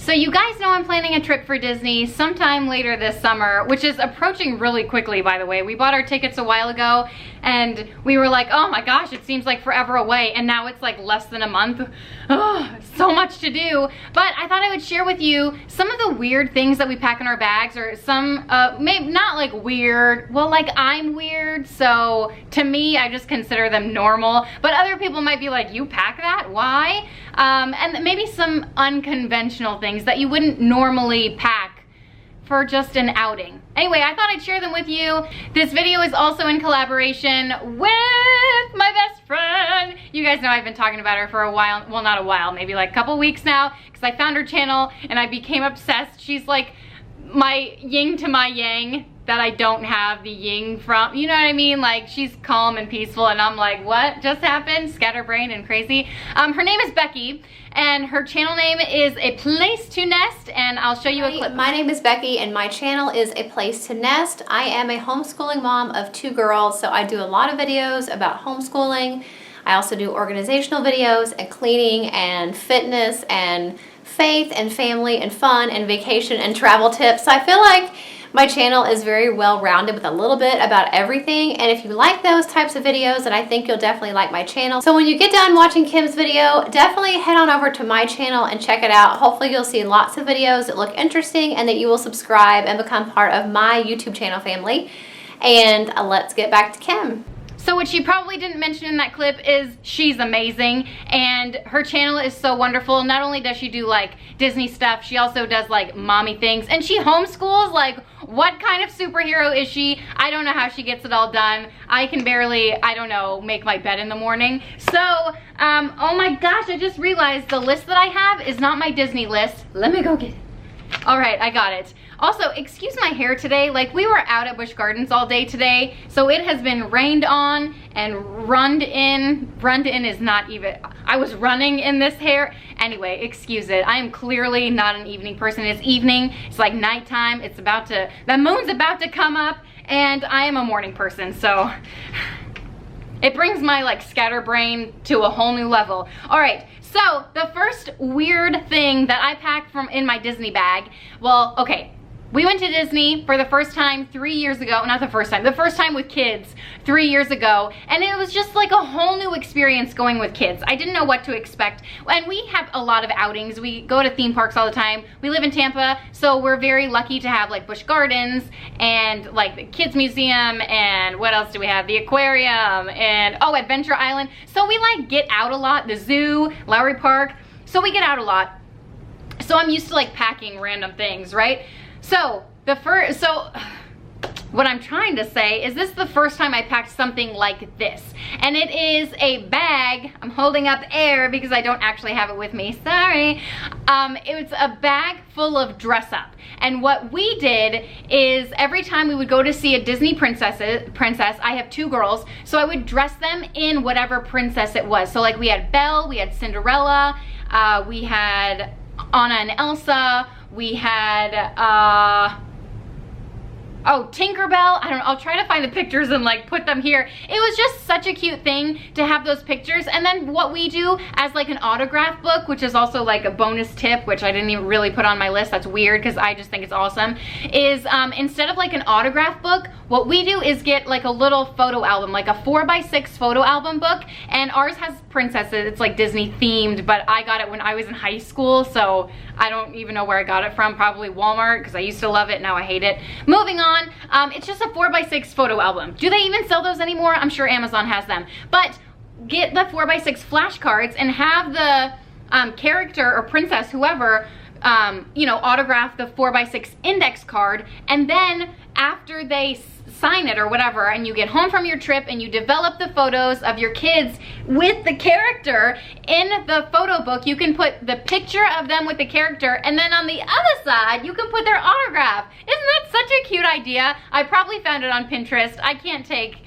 So you guys know I'm planning a trip for Disney sometime later this summer, which is approaching really quickly, by the way. We bought our tickets a while ago and we were like, oh my gosh, it seems like forever away, and now it's like less than a month. Oh, so much to do. But I thought I would share with you some of the weird things that we pack in our bags, or some, maybe not like weird, well, like I'm weird, so to me, I just consider them normal, but other people might be like, you pack that? Why? And maybe some unconventional things that you wouldn't normally pack for just an outing. Anyway, I thought I'd share them with you. This video is also in collaboration with my best friend. You guys know I've been talking about her for a while. Well, not a while, maybe like a couple weeks now, because I found her channel and I became obsessed. She's like my yin to my yang that I don't have the yin from, you know what I mean? Like, she's calm and peaceful and I'm like, what just happened? Scatterbrained and crazy. Her name is Becky and her channel name is A Place to Nest, and I'll show you a clip. My name is Becky and my channel is A Place to Nest. I am a homeschooling mom of 2 girls, so I do a lot of videos about homeschooling. I also do organizational videos and cleaning and fitness and faith and family and fun and vacation and travel tips. So I feel like my channel is very well rounded with a little bit about everything, and if you like those types of videos, then I think you'll definitely like my channel. So when you get done watching Kim's video, definitely head on over to my channel and check it out. Hopefully you'll see lots of videos that look interesting and that you will subscribe and become part of my YouTube channel family. And let's get back to Kim. So what she probably didn't mention in that clip is she's amazing and her channel is so wonderful. Not only does she do like Disney stuff, she also does like mommy things, and she homeschools. Like, what kind of superhero is she? I don't know how she gets it all done. I can barely, I don't know, make my bed in the morning. So, oh my gosh, I just realized the list that I have is not my Disney list. Let me go get it. All right, I got it. Also, excuse my hair today. Like, we were out at Busch Gardens all day today, so it has been rained on and runned in. Runned in is not even, I was running in this hair. Anyway, excuse it. I am clearly not an evening person. It's evening, it's like nighttime. It's about to, the moon's about to come up, and I am a morning person, so it brings my like scatterbrain to a whole new level. All right. So the first weird thing that I packed from in my Disney bag, well, okay, we went to Disney for the first time 3 years ago. Not the first time with kids 3 years ago. And it was just like a whole new experience going with kids. I didn't know what to expect. And we have a lot of outings. We go to theme parks all the time. We live in Tampa, so we're very lucky to have like Busch Gardens and like the Kids Museum, and what else do we have? The aquarium and, oh, Adventure Island. So we like get out a lot, the zoo, Lowry Park. So we get out a lot. So I'm used to like packing random things, right? So what I'm trying to say is this is the first time I packed something like this. And it is a bag. I'm holding up air because I don't actually have it with me. Sorry. It's a bag full of dress up. And what we did is every time we would go to see a Disney princess, I have 2 girls, so I would dress them in whatever princess it was. So like we had Belle, we had Cinderella, we had Anna and Elsa, we had, oh, Tinkerbell. I don't know, I'll try to find the pictures and like put them here. It was just such a cute thing to have those pictures. And then what we do as like an autograph book, which is also like a bonus tip, which I didn't even really put on my list, that's weird because I just think it's awesome, is instead of like an autograph book, what we do is get like a little photo album, like a 4x6 photo album book. And ours has princesses. It's like Disney themed, but I got it when I was in high school, so I don't even know where I got it from. Probably Walmart, because I used to love it, now I hate it. Moving on. It's just a 4x6 photo album. Do they even sell those anymore? I'm sure Amazon has them. But get the 4x6 flashcards and have the character or princess, whoever, you know, autograph the 4x6 index card, and then after they sign it or whatever, and you get home from your trip and you develop the photos of your kids with the character in the photo book, you can put the picture of them with the character, and then on the other side you can put their autograph. Isn't that such a cute idea? I probably found it on Pinterest. I can't take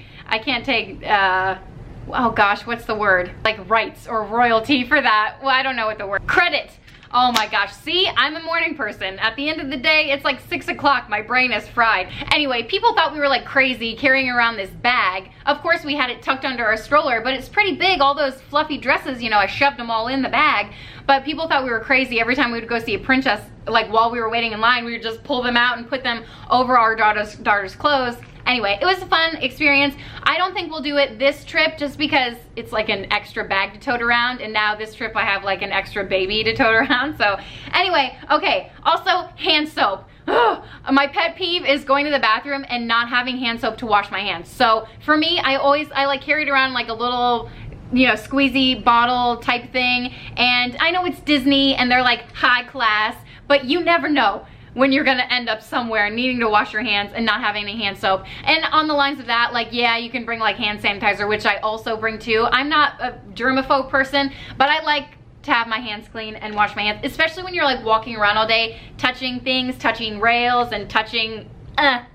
oh gosh, what's the word? Like rights or royalty for that. Well, I don't know what the word. Credit. Oh my gosh, see, I'm a morning person. At the end of the day, it's like 6 o'clock, my brain is fried. Anyway, people thought we were like crazy carrying around this bag. Of course, we had it tucked under our stroller, but it's pretty big. All those fluffy dresses, you know, I shoved them all in the bag. But people thought we were crazy. Every time we would go see a princess, like while we were waiting in line, we would just pull them out and put them over our daughter's clothes. Anyway, it was a fun experience. I don't think we'll do it this trip just because it's like an extra bag to tote around, and now this trip I have like an extra baby to tote around. So anyway, okay, also hand soap. Ugh, my pet peeve is going to the bathroom and not having hand soap to wash my hands. So for me, I like carry it around like a little, you know, squeezy bottle type thing. And I know it's Disney and they're like high class, but you never know when you're gonna end up somewhere needing to wash your hands and not having any hand soap. And on the lines of that, like, yeah, you can bring like hand sanitizer, which I also bring too. I'm not a germaphobe person, but I like to have my hands clean and wash my hands, especially when you're like walking around all day, touching things, touching rails and touching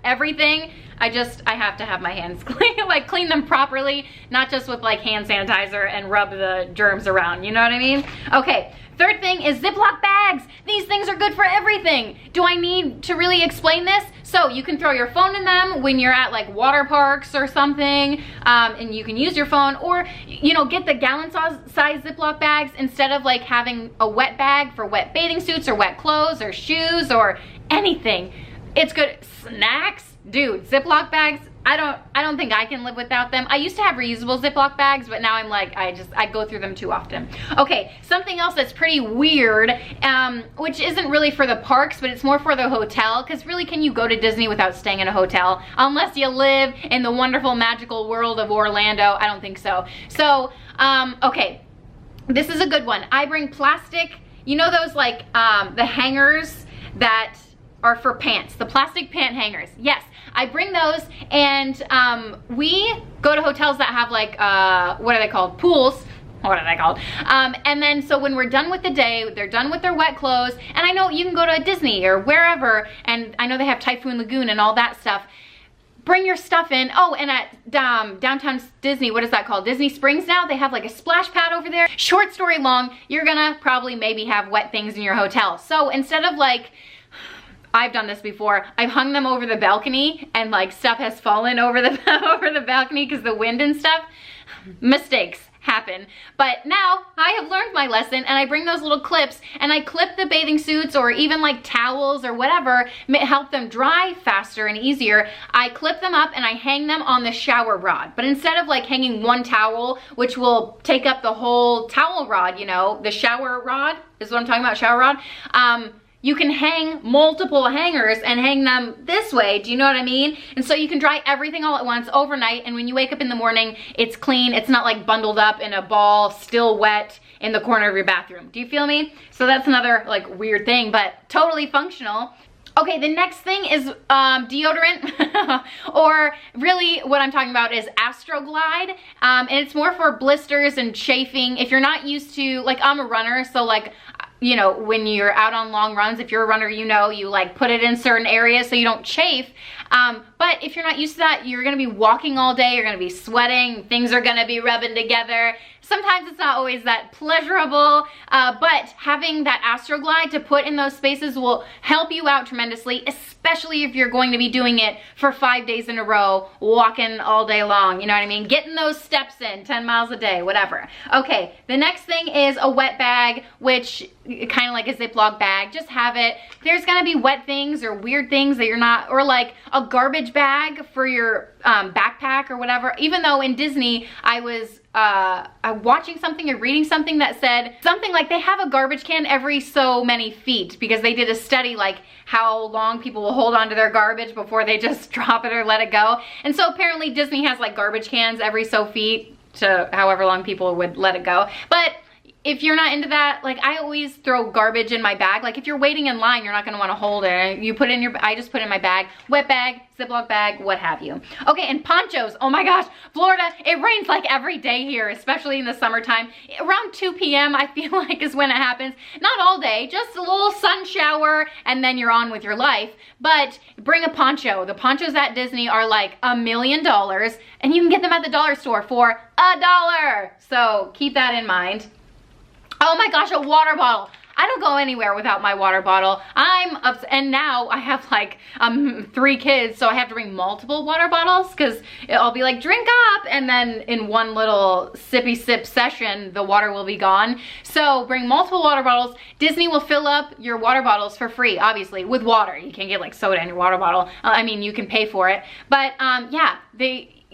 everything. I have to have my hands clean, like clean them properly, not just with like hand sanitizer and rub the germs around, you know what I mean? Okay, third thing is Ziploc bags. These things are good for everything. Do I need to really explain this? So you can throw your phone in them when you're at like water parks or something, and you can use your phone, or, you know, get the gallon size Ziploc bags instead of like having a wet bag for wet bathing suits or wet clothes or shoes or anything. It's good. Snacks, dude, Ziploc bags, I don't think I can live without them. I used to have reusable Ziploc bags, but now I'm like, I go through them too often. Okay, something else that's pretty weird, which isn't really for the parks, but it's more for the hotel, because really, can you go to Disney without staying in a hotel? Unless you live in the wonderful, magical world of Orlando, I don't think so. So, okay, this is a good one. I bring plastic, you know those like, the hangers that are for pants, the plastic pant hangers. Yes, I bring those, and we go to hotels that have like, what are they called? Pools. What are they called? And then so when we're done with the day, they're done with their wet clothes, and I know you can go to Disney or wherever, and I know they have Typhoon Lagoon and all that stuff. Bring your stuff in. Oh, and at downtown Disney, what is that called? Disney Springs now, they have like a splash pad over there. Short story long, you're gonna probably maybe have wet things in your hotel. So instead of like, I've done this before, I've hung them over the balcony and like stuff has fallen over the over the balcony because the wind and stuff. Mistakes happen. But now I have learned my lesson, and I bring those little clips and I clip the bathing suits or even like towels or whatever, help them dry faster and easier. I clip them up and I hang them on the shower rod. But instead of like hanging one towel, which will take up the whole towel rod, you know, the shower rod is what I'm talking about, shower rod. You can hang multiple hangers and hang them this way, do you know what I mean? And so you can dry everything all at once overnight, and when you wake up in the morning, it's clean. It's not like bundled up in a ball, still wet in the corner of your bathroom. Do you feel me? So that's another like weird thing, but totally functional. Okay, the next thing is deodorant, or really what I'm talking about is Astroglide, and it's more for blisters and chafing. If you're not used to, like, I'm a runner, so like, you know, when you're out on long runs, if you're a runner, you know, you like put it in certain areas so you don't chafe. But if you're not used to that, you're gonna be walking all day, you're gonna be sweating, things are gonna be rubbing together. Sometimes it's not always that pleasurable, but having that Astroglide to put in those spaces will help you out tremendously, especially if you're going to be doing it for 5 days in a row, walking all day long, you know what I mean? Getting those steps in, 10 miles a day, whatever. Okay, the next thing is a wet bag, which kind of like a Ziploc bag, just have it. There's gonna be wet things or weird things that you're not, or like a garbage bag for your backpack or whatever. Even though in Disney, I was watching something or reading something that said something like they have a garbage can every so many feet, because they did a study like how long people will hold on to their garbage before they just drop it or let it go. And so apparently Disney has like garbage cans every so feet to however long people would let it go. But if you're not into that, like I always throw garbage in my bag. Like if you're waiting in line, you're not gonna wanna hold it. You put it in your, I just put it in my bag, wet bag, Ziploc bag, what have you. Okay, and ponchos, oh my gosh, Florida, it rains like every day here, especially in the summertime. Around 2 p.m. I feel like is when it happens. Not all day, just a little sun shower and then you're on with your life. But bring a poncho. The ponchos at Disney are like $1 million, and you can get them at the dollar store for $1. So keep that in mind. Oh my gosh, a water bottle. I don't go anywhere without my water bottle. I'm upset, and now I have like 3 kids, so I have to bring multiple water bottles because I'll be like, drink up, and then in one little sippy sip session, the water will be gone. So bring multiple water bottles. Disney will fill up your water bottles for free, obviously, with water. You can't get like soda in your water bottle. I mean, you can pay for it, but yeah,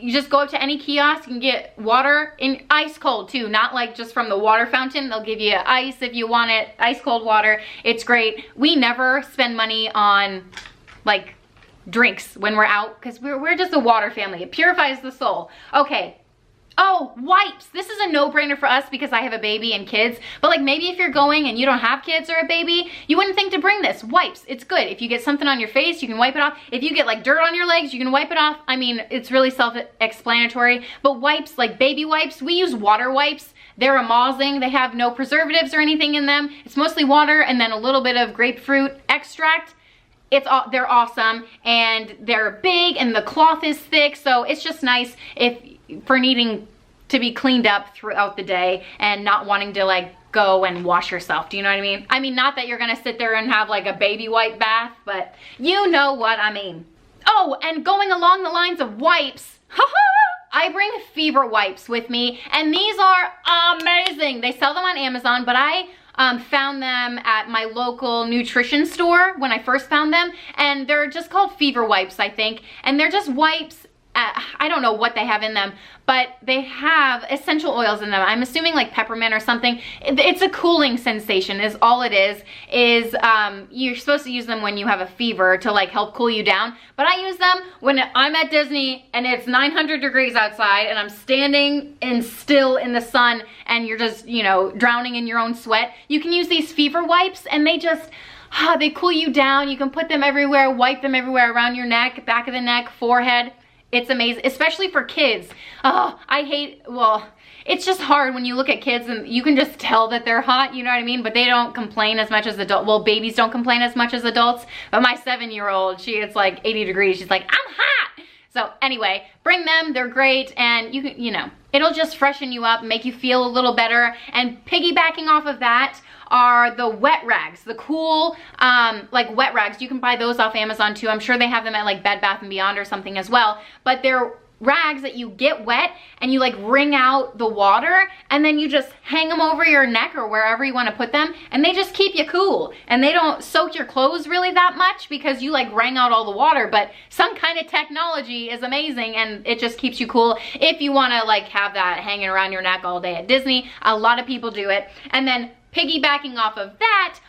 you just go up to any kiosk and get water in ice cold too, not like just from the water fountain. They'll give you ice if you want it, ice cold water. It's great. We never spend money on like drinks when we're out because we're just a water family. It purifies the soul. Okay. Oh, wipes. This is a no-brainer for us because I have a baby and kids, but like maybe if you're going and you don't have kids or a baby, you wouldn't think to bring this. Wipes, it's good. If you get something on your face, you can wipe it off. If you get like dirt on your legs, you can wipe it off. I mean, it's really self-explanatory, but wipes, like baby wipes, we use water wipes. They're amazing. They have no preservatives or anything in them. It's mostly water and then a little bit of grapefruit extract. They're awesome and they're big and the cloth is thick, so it's just nice for needing to be cleaned up throughout the day and not wanting to like go and wash yourself. Do you know what I mean? I mean, not that you're gonna sit there and have like a baby wipe bath, but you know what I mean. Oh, and going along the lines of wipes, I bring fever wipes with me, and these are amazing. They sell them on Amazon, but I found them at my local nutrition store when I first found them, and they're just called fever wipes, I think, and they're just wipes. I don't know what they have in them, but they have essential oils in them. I'm assuming like peppermint or something. It's a cooling sensation is all it is. You're supposed to use them when you have a fever to like help cool you down. But I use them when I'm at Disney and it's 900 degrees outside and I'm standing still in the sun and you're just, you know, drowning in your own sweat. You can use these fever wipes and they just, they cool you down. You can put them everywhere, wipe them everywhere around your neck, back of the neck, forehead. It's amazing, especially for kids. Oh, it's just hard when you look at kids and you can just tell that they're hot, you know what I mean? But they don't complain as much as adults. Well, babies don't complain as much as adults. But my 7-year-old, it's like 80 degrees. She's like, I'm hot. So anyway, bring them, they're great. And you know, it'll just freshen you up, make you feel a little better. And piggybacking off of that are the wet rags, the cool like wet rags. You can buy those off Amazon too. I'm sure they have them at like Bed Bath & Beyond or something as well, but they're rags that you get wet and you like wring out the water and then you just hang them over your neck or wherever you want to put them, and they just keep you cool and they don't soak your clothes really that much because you like wring out all the water. But some kind of technology is amazing and it just keeps you cool if you want to like have that hanging around your neck all day at Disney. A lot of people do it. And then piggybacking off of that,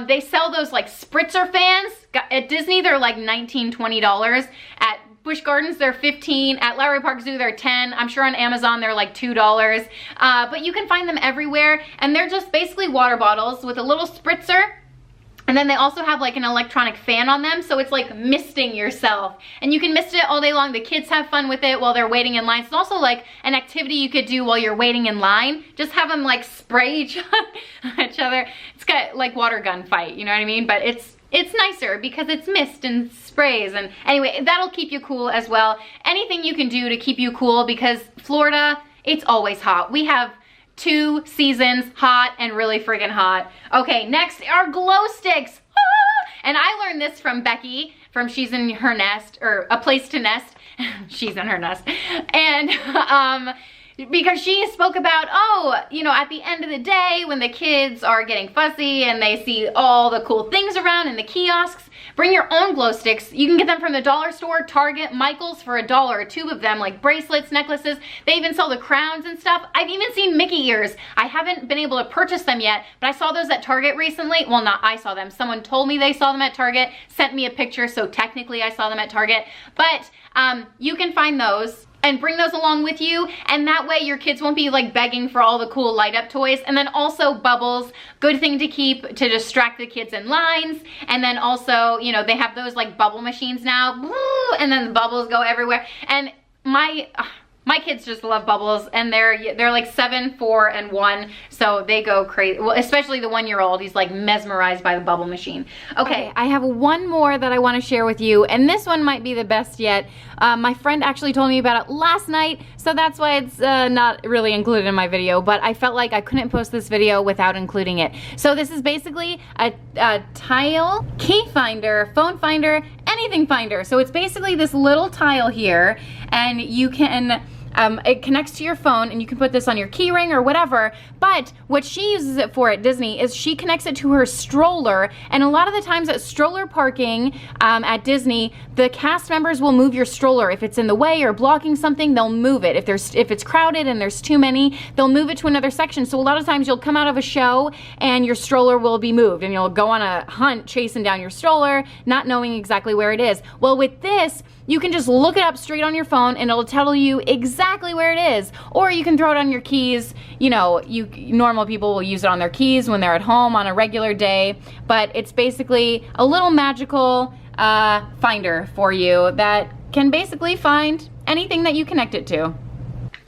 they sell those like spritzer fans. At Disney, they're like $19, $20. At Busch Gardens, they're $15. At Lowry Park Zoo, they're $10. I'm sure on Amazon, they're like $2. But you can find them everywhere. And they're just basically water bottles with a little spritzer. And then they also have like an electronic fan on them, so it's like misting yourself. And you can mist it all day long. The kids have fun with it while they're waiting in line. It's also like an activity you could do while you're waiting in line. Just have them like spray each other. It's got like water gun fight, you know what I mean? But it's nicer because it's mist and sprays. And anyway, that'll keep you cool as well. Anything you can do to keep you cool because Florida, it's always hot. We have 2 seasons, hot and really friggin' hot. Okay, next are glow sticks. And I learned this from Becky from She's in Her Nest, or A Place to Nest. She's in her nest. And because she spoke about, you know, at the end of the day when the kids are getting fussy and they see all the cool things around in the kiosks, bring your own glow sticks. You can get them from the dollar store, Target, Michael's for $1, a tube of them, like bracelets, necklaces. They even sell the crowns and stuff. I've even seen Mickey ears. I haven't been able to purchase them yet, but I saw those at Target recently. Well, not I saw them. Someone told me they saw them at Target, sent me a picture, so technically I saw them at Target. But you can find those and bring those along with you, and that way your kids won't be like begging for all the cool light up toys. And then also bubbles, good thing to keep to distract the kids in lines. And then also, you know, they have those like bubble machines now, and then the bubbles go everywhere. And My kids just love bubbles, and they're like 7, 4, and 1, so they go crazy. Well, especially the 1-year-old, he's like mesmerized by the bubble machine. Okay, I have one more that I want to share with you, and this one might be the best yet. My friend actually told me about it last night, so that's why it's not really included in my video, but I felt like I couldn't post this video without including it. So this is basically a tile key finder, phone finder, anything finder. So it's basically this little tile here, and you can it connects to your phone, and you can put this on your key ring or whatever, but what she uses it for at Disney is she connects it to her stroller, and a lot of the times at stroller parking at Disney, the cast members will move your stroller. If it's in the way or blocking something, they'll move it. If it's crowded and there's too many, they'll move it to another section. So a lot of times you'll come out of a show and your stroller will be moved, and you'll go on a hunt chasing down your stroller, not knowing exactly where it is. Well, with this, you can just look it up straight on your phone, and it'll tell you exactly where it is. Or you can throw it on your keys. You know, normal people will use it on their keys when they're at home on a regular day, but it's basically a little magical finder for you that can basically find anything that you connect it to.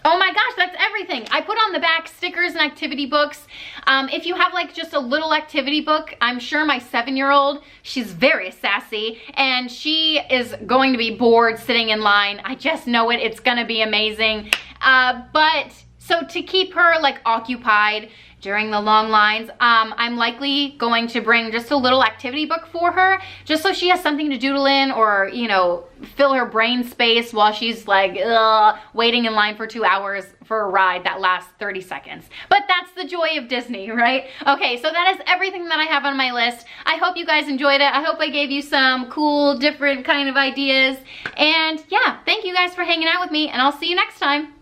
Oh my gosh, that's everything. I put on the back stickers and activity books. If you have like just a little activity book, I'm sure my 7-year-old, she's very sassy, and she is going to be bored sitting in line. I just know it, it's gonna be amazing. So to keep her like occupied during the long lines, I'm likely going to bring just a little activity book for her, just so she has something to doodle in, or, you know, fill her brain space while she's like waiting in line for 2 hours for a ride that lasts 30 seconds. But that's the joy of Disney, right? Okay, so that is everything that I have on my list. I hope you guys enjoyed it. I hope I gave you some cool, different kind of ideas. And yeah, thank you guys for hanging out with me, and I'll see you next time.